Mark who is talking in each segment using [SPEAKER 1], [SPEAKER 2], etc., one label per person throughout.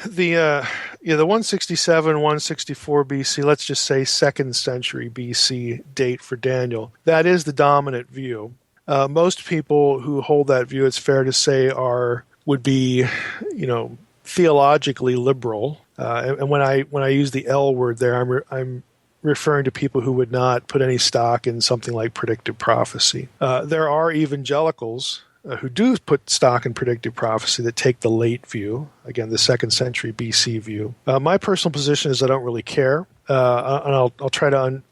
[SPEAKER 1] The 167, 164 BC, let's just say 2nd century BC date for Daniel. That is the dominant view. Most people who hold that view, it's fair to say, would be, theologically liberal. And when I use the L word there, I'm referring to people who would not put any stock in something like predictive prophecy. There are evangelicals who do put stock in predictive prophecy that take the late view, again, the 2nd century BC view. My personal position is I don't really care, and I'll try to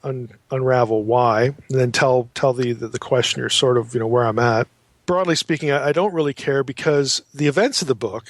[SPEAKER 1] unravel why, and then tell the questioner sort of where I'm at. Broadly speaking, I don't really care because the events of the book,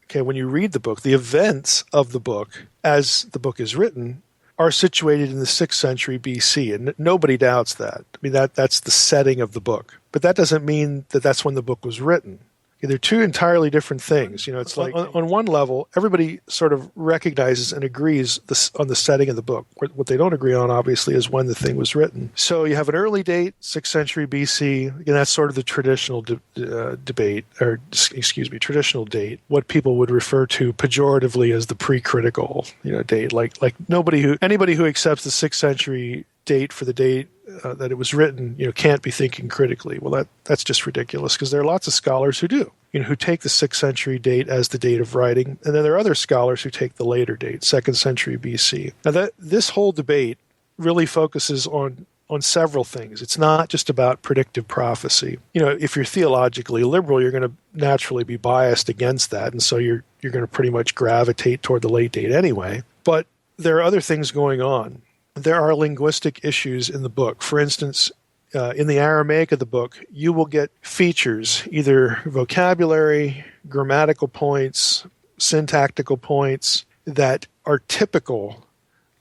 [SPEAKER 1] okay, when you read the book, the events of the book as the book is written are situated in the 6th century BC, and nobody doubts that. I mean, that's the setting of the book. But that doesn't mean that that's when the book was written. They're two entirely different things. It's like on one level, everybody sort of recognizes and agrees on the setting of the book. What they don't agree on, obviously, is when the thing was written. So you have an early date, 6th century BC. Again, that's sort of the traditional debate, or traditional date. What people would refer to pejoratively as the pre-critical, date. Like anybody who accepts the 6th century date for the date that it was written, can't be thinking critically. Well, that's just ridiculous because there are lots of scholars who do, who take the 6th century date as the date of writing, and then there are other scholars who take the later date, 2nd century BC. Now, this whole debate really focuses on several things. It's not just about predictive prophecy. If you're theologically liberal, you're going to naturally be biased against that, and so you're going to pretty much gravitate toward the late date anyway. But there are other things going on. There are linguistic issues in the book. For instance, in the Aramaic of the book, you will get features, either vocabulary, grammatical points, syntactical points, that are typical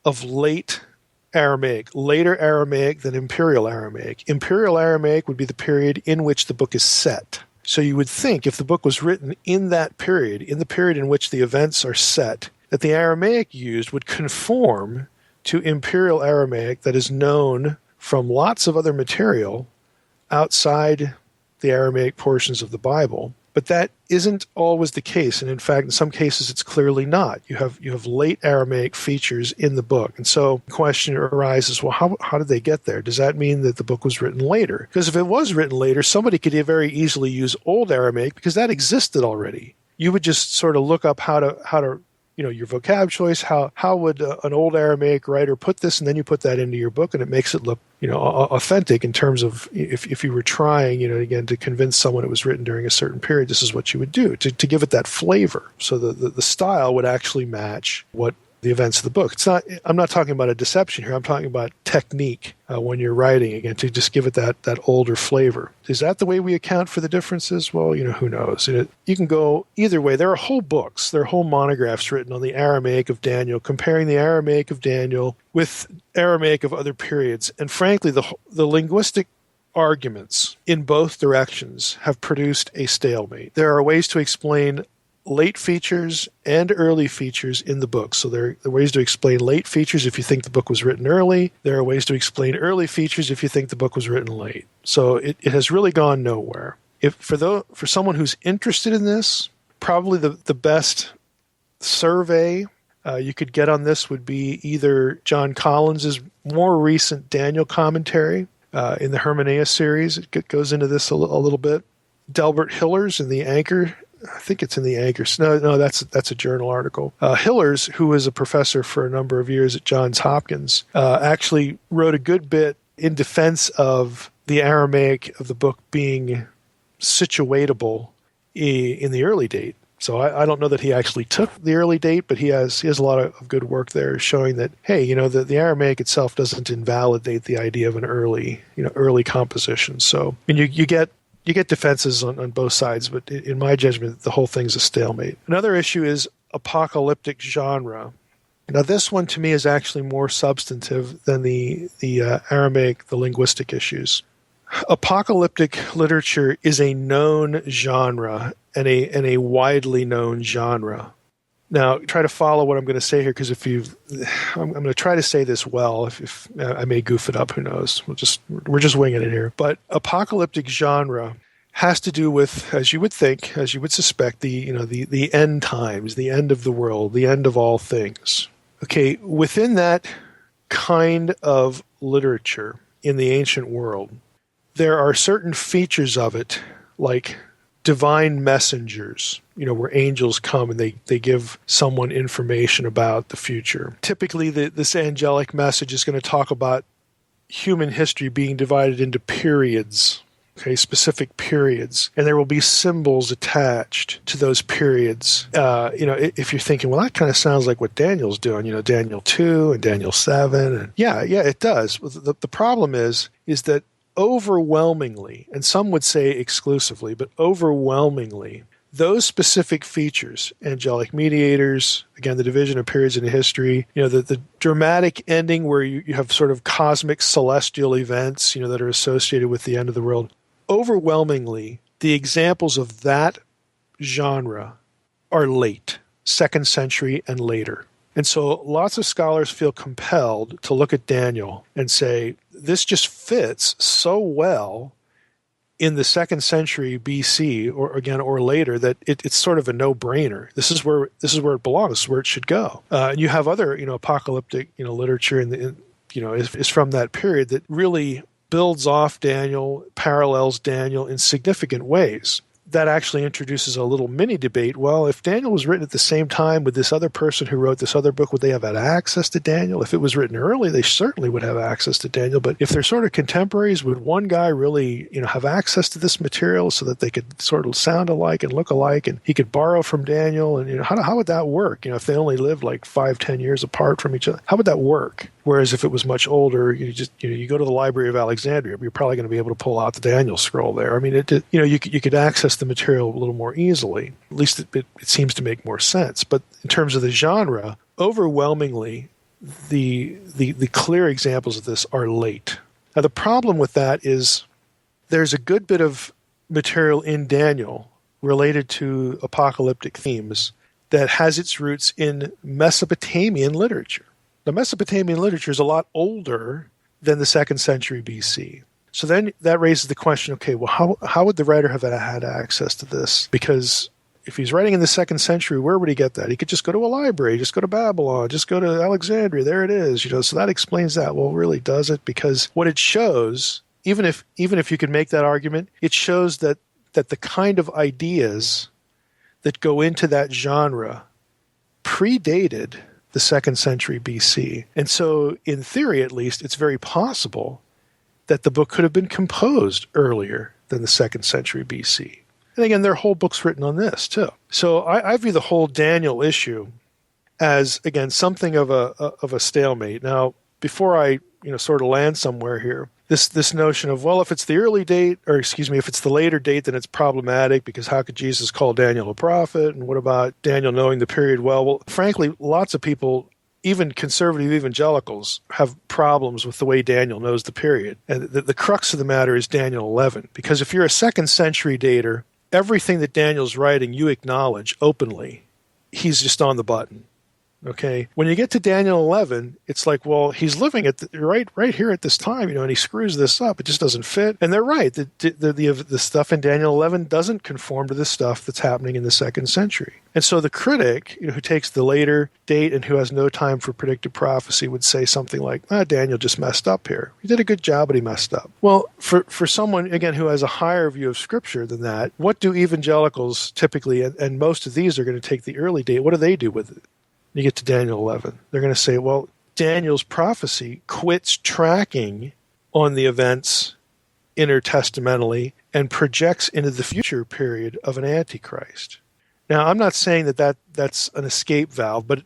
[SPEAKER 1] of late Aramaic, later Aramaic than Imperial Aramaic. Imperial Aramaic would be the period in which the book is set. So you would think if the book was written in that period, in the period in which the events are set, that the Aramaic used would conform to Imperial Aramaic that is known from lots of other material outside the Aramaic portions of the Bible. But that isn't always the case, and in fact, in some cases, it's clearly not. You have late Aramaic features in the book, and so the question arises: well, how did they get there? Does that mean that the book was written later? Because if it was written later, somebody could very easily use Old Aramaic because that existed already. You would just sort of look up how to your vocab choice, how would an old Aramaic writer put this, and then you put that into your book, and it makes it look, authentic in terms of if you were trying, again, to convince someone it was written during a certain period, this is what you would do to give it that flavor. So the style would actually match what the events of the book. I'm not talking about a deception here. I'm talking about technique when you're writing, again, to just give it that older flavor. Is that the way we account for the differences? Well, who knows? You can go either way. There are whole books, there are whole monographs written on the Aramaic of Daniel, comparing the Aramaic of Daniel with Aramaic of other periods. And frankly, the linguistic arguments in both directions have produced a stalemate. There are ways to explain late features and early features in the book. So there are ways to explain late features if you think the book was written early. There are ways to explain early features if you think the book was written late. So it has really gone nowhere. For someone who's interested in this, probably the best survey you could get on this would be either John Collins's more recent Daniel commentary in the Hermeneus series. It goes into this a little bit. Delbert Hiller's in the Anchor. I think it's in the Anchor. No, that's a journal article. Hillers, who was a professor for a number of years at Johns Hopkins, actually wrote a good bit in defense of the Aramaic of the book being situatable in the early date. So I don't know that he actually took the early date, but he has a lot of good work there showing that, hey, the Aramaic itself doesn't invalidate the idea of an early composition. So you get defenses on both sides, but in my judgment, the whole thing's a stalemate. Another issue is apocalyptic genre. Now, this one to me is actually more substantive than the Aramaic, the linguistic issues. Apocalyptic literature is a known genre and a widely known genre. Now, try to follow what I'm going to say here, because I'm going to try to say this well. If I may goof it up, who knows? We're just winging it here. But apocalyptic genre has to do with, as you would think, as you would suspect, the end times, the end of the world, the end of all things. Okay, within that kind of literature in the ancient world, there are certain features of it, like divine messengers, where angels come and they give someone information about the future. Typically, this angelic message is going to talk about human history being divided into periods, okay, specific periods, and there will be symbols attached to those periods. If you're thinking, well, that kind of sounds like what Daniel's doing, Daniel 2 and Daniel 7. And yeah, it does. The problem is that overwhelmingly, and some would say exclusively, but overwhelmingly, those specific features, angelic mediators, again, the division of periods in history, the dramatic ending where you have sort of cosmic celestial events, that are associated with the end of the world, overwhelmingly, the examples of that genre are late, 2nd century and later. And so lots of scholars feel compelled to look at Daniel and say, this just fits so well in the 2nd century BC or later that it's sort of a no-brainer. This is where it belongs. This is where it should go. And you have other apocalyptic literature is from that period that really builds off Daniel, parallels Daniel in significant ways. That actually introduces a little mini debate. Well, if Daniel was written at the same time with this other person who wrote this other book, would they have had access to Daniel? If it was written early, they certainly would have access to Daniel. But if they're sort of contemporaries, would one guy really, have access to this material so that they could sort of sound alike and look alike, and he could borrow from Daniel? And how would that work? If they only lived like 5-10 years apart from each other, how would that work? Whereas if it was much older, you go to the Library of Alexandria, you're probably going to be able to pull out the Daniel scroll there. I mean, you could access the material a little more easily. At least it seems to make more sense. But in terms of the genre, overwhelmingly, the clear examples of this are late. Now, the problem with that is there's a good bit of material in Daniel related to apocalyptic themes that has its roots in Mesopotamian literature. The Mesopotamian literature is a lot older than the 2nd century BC. So then that raises the question, okay, well, how would the writer have had access to this? Because if he's writing in the 2nd century, where would he get that? He could just go to a library, just go to Babylon, just go to Alexandria. There it is. So that explains that. Well, really, does it? Because what it shows, even if you could make that argument, it shows that the kind of ideas that go into that genre predated the 2nd century BC. And so, in theory at least, it's very possible that the book could have been composed earlier than the 2nd century BC. And again, there are whole books written on this, too. So I view the whole Daniel issue as, again, something of a stalemate. Now, before I sort of land somewhere here, this notion of, well, if it's the early date, if it's the later date, then it's problematic because how could Jesus call Daniel a prophet? And what about Daniel knowing the period well? Well, frankly, lots of people, even conservative evangelicals, have problems with the way Daniel knows the period. And the crux of the matter is Daniel 11. Because if you're a 2nd century dater, everything that Daniel's writing, you acknowledge openly. He's just on the button. Okay, when you get to Daniel 11, it's like, well, he's living at right here at this time, and he screws this up. It just doesn't fit. And they're right. The stuff in Daniel 11 doesn't conform to the stuff that's happening in the 2nd century. And so the critic, who takes the later date and who has no time for predictive prophecy, would say something like, Daniel just messed up here. He did a good job, but he messed up. Well, for someone, again, who has a higher view of Scripture than that, what do evangelicals typically, and most of these are going to take the early date, what do they do with it? You get to Daniel 11. They're going to say, well, Daniel's prophecy quits tracking on the events intertestamentally and projects into the future period of an antichrist. Now, I'm not saying that's an escape valve, but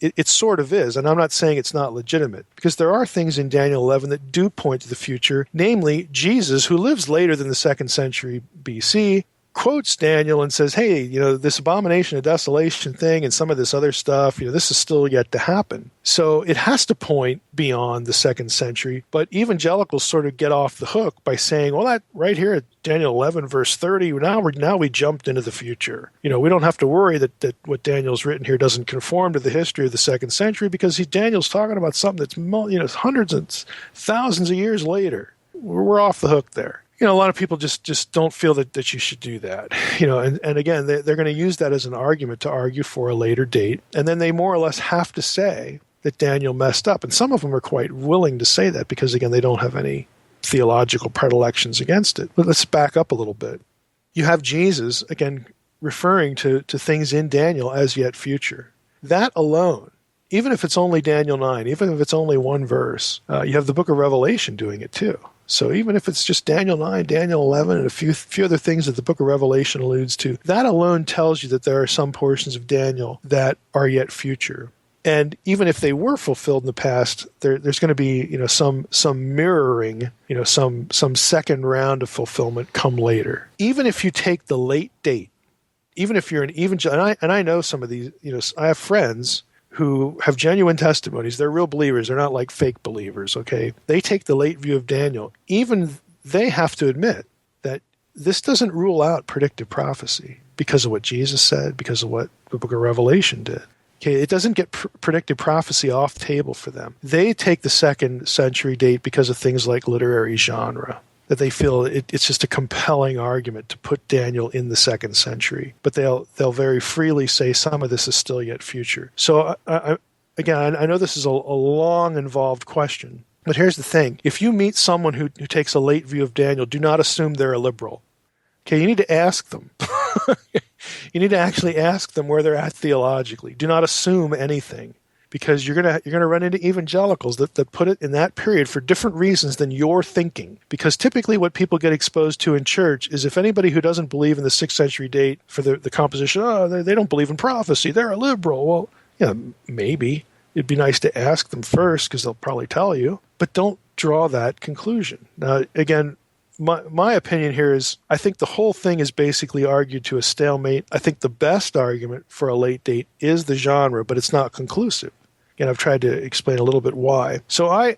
[SPEAKER 1] it sort of is. And I'm not saying it's not legitimate, because there are things in Daniel 11 that do point to the future, namely Jesus, who lives later than the 2nd century BC, quotes Daniel and says, hey, this abomination of desolation thing and some of this other stuff, this is still yet to happen. So it has to point beyond the 2nd century, but evangelicals sort of get off the hook by saying, well, that right here at Daniel 11, verse 30, now we jumped into the future. We don't have to worry that what Daniel's written here doesn't conform to the history of the 2nd century, because Daniel's talking about something that's hundreds and thousands of years later. We're off the hook there. A lot of people just don't feel that you should do that. And again, they're going to use that as an argument to argue for a later date. And then they more or less have to say that Daniel messed up. And some of them are quite willing to say that because, again, they don't have any theological predilections against it. But let's back up a little bit. You have Jesus, again, referring to things in Daniel as yet future. That alone, even if it's only Daniel 9, even if it's only one verse, you have the book of Revelation doing it too. So even if it's just Daniel 9, Daniel 11, and a few other things that the book of Revelation alludes to, that alone tells you that there are some portions of Daniel that are yet future. And even if they were fulfilled in the past, there's going to be some mirroring, some second round of fulfillment come later. Even if you take the late date, even if you're an evangelical, and I know some of these, I have friends who have genuine testimonies. They're real believers. They're not like fake believers, okay? They take the late view of Daniel. Even they have to admit that this doesn't rule out predictive prophecy because of what Jesus said, because of what the book of Revelation did. Okay, it doesn't get predictive prophecy off the table for them. They take the 2nd century date because of things like literary genre, that they feel it's just a compelling argument to put Daniel in the 2nd century. But they'll very freely say some of this is still yet future. So I know this is a long, involved question. But here's the thing. If you meet someone who takes a late view of Daniel, do not assume they're a liberal. Okay, you need to ask them. You need to actually ask them where they're at theologically. Do not assume anything, because you're gonna run into evangelicals that put it in that period for different reasons than you're thinking. Because typically what people get exposed to in church is if anybody who doesn't believe in the 6th century date for the composition, they don't believe in prophecy, they're a liberal. Well, maybe. It'd be nice to ask them first because they'll probably tell you, but don't draw that conclusion. Now, again, my opinion here is I think the whole thing is basically argued to a stalemate. I think the best argument for a late date is the genre, but it's not conclusive. And I've tried to explain a little bit why. So I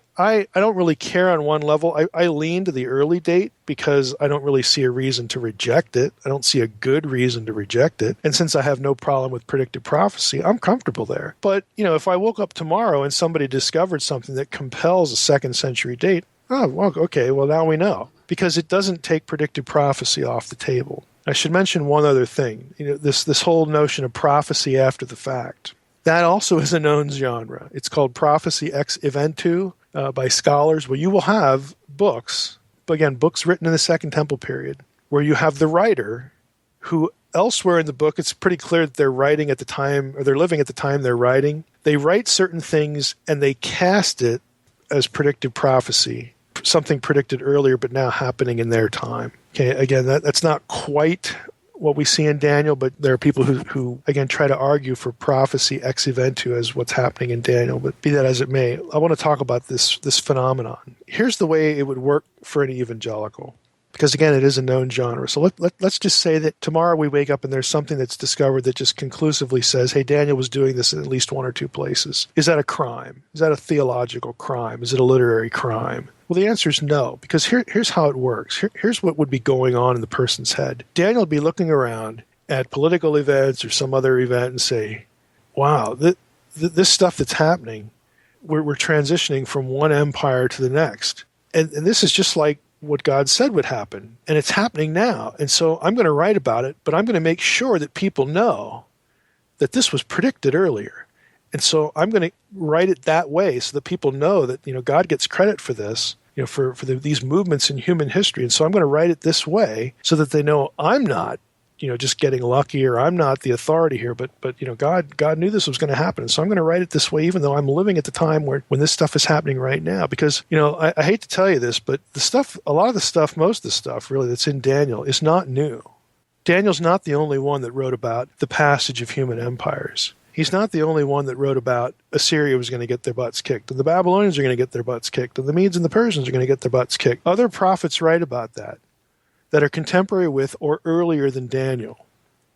[SPEAKER 1] don't really care on one level. I lean to the early date because I don't really see a reason to reject it. I don't see a good reason to reject it. And since I have no problem with predictive prophecy, I'm comfortable there. But, if I woke up tomorrow and somebody discovered something that compels a 2nd century date, oh, well, okay, well, now we know. Because it doesn't take predictive prophecy off the table. I should mention one other thing. This whole notion of prophecy after the fact. That also is a known genre. It's called prophecy ex eventu by scholars, where you will have books, again, books written in the Second Temple period, where you have the writer who elsewhere in the book, it's pretty clear that they're writing at the time, or they're living at the time they're writing. They write certain things and they cast it as predictive prophecy, something predicted earlier but now happening in their time. Okay, again, that's not quite what we see in Daniel, but there are people who again, try to argue for prophecy ex eventu as what's happening in Daniel. But be that as it may, I want to talk about this phenomenon. Here's the way it would work for an evangelical, because again, it is a known genre. So let's just say that tomorrow we wake up and there's something that's discovered that just conclusively says, hey, Daniel was doing this in at least one or two places. Is that a crime? Is that a theological crime? Is it a literary crime? Well, the answer is no, because here's how it works. Here's what would be going on in the person's head. Daniel would be looking around at political events or some other event and say, wow, this stuff that's happening, we're transitioning from one empire to the next. And this is just like what God said would happen, and it's happening now. And so I'm going to write about it, but I'm going to make sure that people know that this was predicted earlier. And so I'm going to write it that way so that people know that, God gets credit for this, for these movements in human history. And so I'm going to write it this way so that they know I'm not, just getting lucky, or I'm not the authority here, but God knew this was going to happen. So I'm going to write it this way, even though I'm living at the time when this stuff is happening right now. Because, I hate to tell you this, but most of the stuff really that's in Daniel is not new. Daniel's not the only one that wrote about the passage of human empires. He's not the only one that wrote about Assyria was going to get their butts kicked, and the Babylonians are going to get their butts kicked, and the Medes and the Persians are going to get their butts kicked. Other prophets write about that are contemporary with or earlier than Daniel.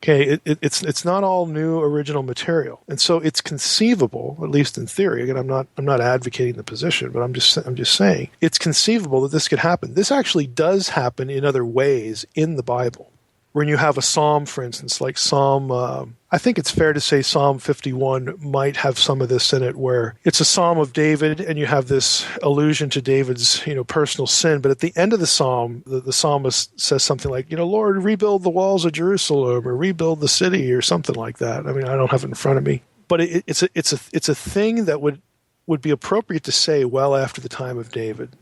[SPEAKER 1] Okay, it's not all new original material, and so it's conceivable, at least in theory. Again, I'm not advocating the position, but I'm just saying it's conceivable that this could happen. This actually does happen in other ways in the Bible. when you have a psalm, for instance, like Psalm, I think it's fair to say Psalm 51 might have some of this in it, where it's a psalm of David, and you have this allusion to David's, personal sin. But at the end of the psalm, the psalmist says something like, Lord, rebuild the walls of Jerusalem, or rebuild the city, or something like that. I mean, I don't have it in front of me, but it's a thing that would be appropriate to say well after the time of David.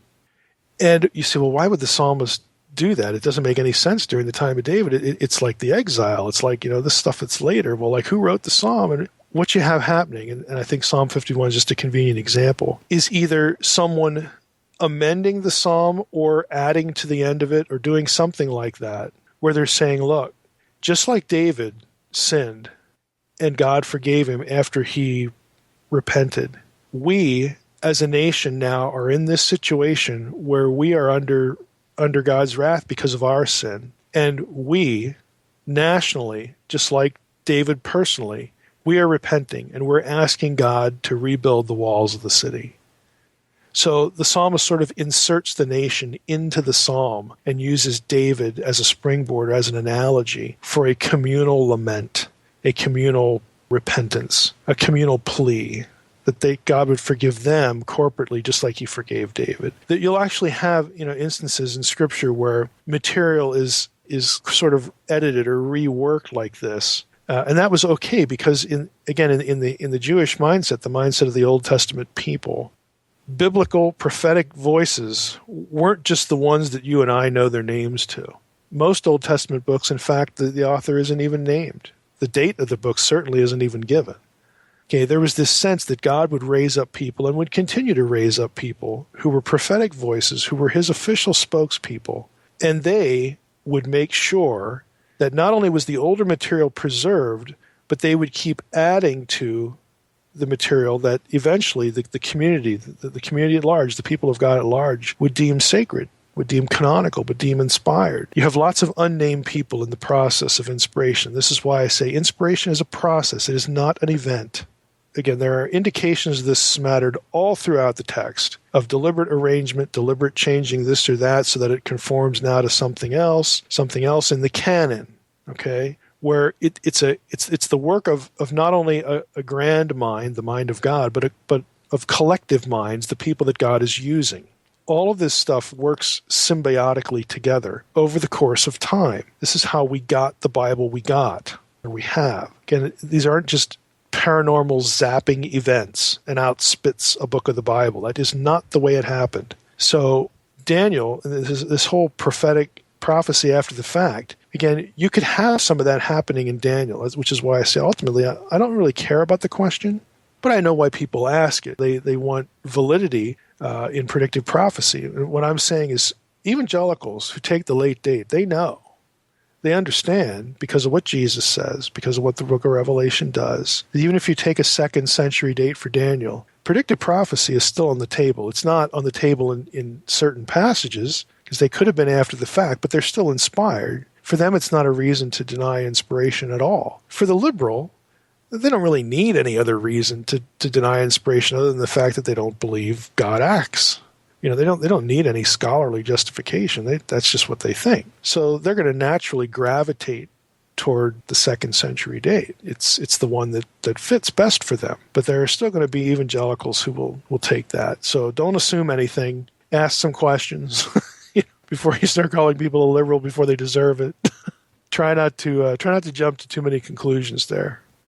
[SPEAKER 1] And you say, well, why would the psalmist do that? It doesn't make any sense during the time of David. It's like the exile. It's like, this stuff that's later. Well, like, who wrote the psalm? And what you have happening, and I think Psalm 51 is just a convenient example, is either someone amending the psalm or adding to the end of it or doing something like that, where they're saying, look, just like David sinned and God forgave him after he repented, we as a nation now are in this situation where we are under God's wrath because of our sin. And we, nationally, just like David personally, we are repenting, and we're asking God to rebuild the walls of the city. So the psalmist sort of inserts the nation into the psalm and uses David as a springboard, as an analogy for a communal lament, a communal repentance, a communal plea, that God would forgive them corporately just like he forgave David. That you'll actually have, instances in Scripture where material is sort of edited or reworked like this. And that was okay because in the Jewish mindset, the mindset of the Old Testament people, biblical prophetic voices weren't just the ones that you and I know their names to. Most Old Testament books, in fact, the author isn't even named. The date of the book certainly isn't even given. Okay, there was this sense that God would raise up people and would continue to raise up people who were prophetic voices, who were his official spokespeople, and they would make sure that not only was the older material preserved, but they would keep adding to the material that eventually the community, the community at large, the people of God at large, would deem sacred, would deem canonical, would deem inspired. You have lots of unnamed people in the process of inspiration. This is why I say inspiration is a process. It is not an event. Again, there are indications of this smattered all throughout the text of deliberate arrangement, deliberate changing this or that so that it conforms now to something else in the canon, okay, where it's the work of not only a grand mind, the mind of God, but of collective minds, the people that God is using. All of this stuff works symbiotically together over the course of time. This is how we got the Bible we got, or we have. Again, these aren't just paranormal zapping events and out spits a book of the Bible. That is not the way it happened. So Daniel, this whole prophetic prophecy after the fact, again, you could have some of that happening in Daniel, which is why I say ultimately I don't really care about the question, but I know why people ask it. They want validity in predictive prophecy. And what I'm saying is evangelicals who take the late date, they know. They understand, because of what Jesus says, because of what the book of Revelation does, that even if you take a 2nd century date for Daniel, predictive prophecy is still on the table. It's not on the table in certain passages, because they could have been after the fact, but they're still inspired. For them, it's not a reason to deny inspiration at all. For the liberal, they don't really need any other reason to deny inspiration other than the fact that they don't believe God acts. They don't need any scholarly justification. That's just what they think. So they're going to naturally gravitate toward the 2nd century date. It's the one that fits best for them. But there are still going to be evangelicals who will take that. So don't assume anything. Ask some questions before you start calling people a liberal before they deserve it. Try not to jump to too many conclusions there.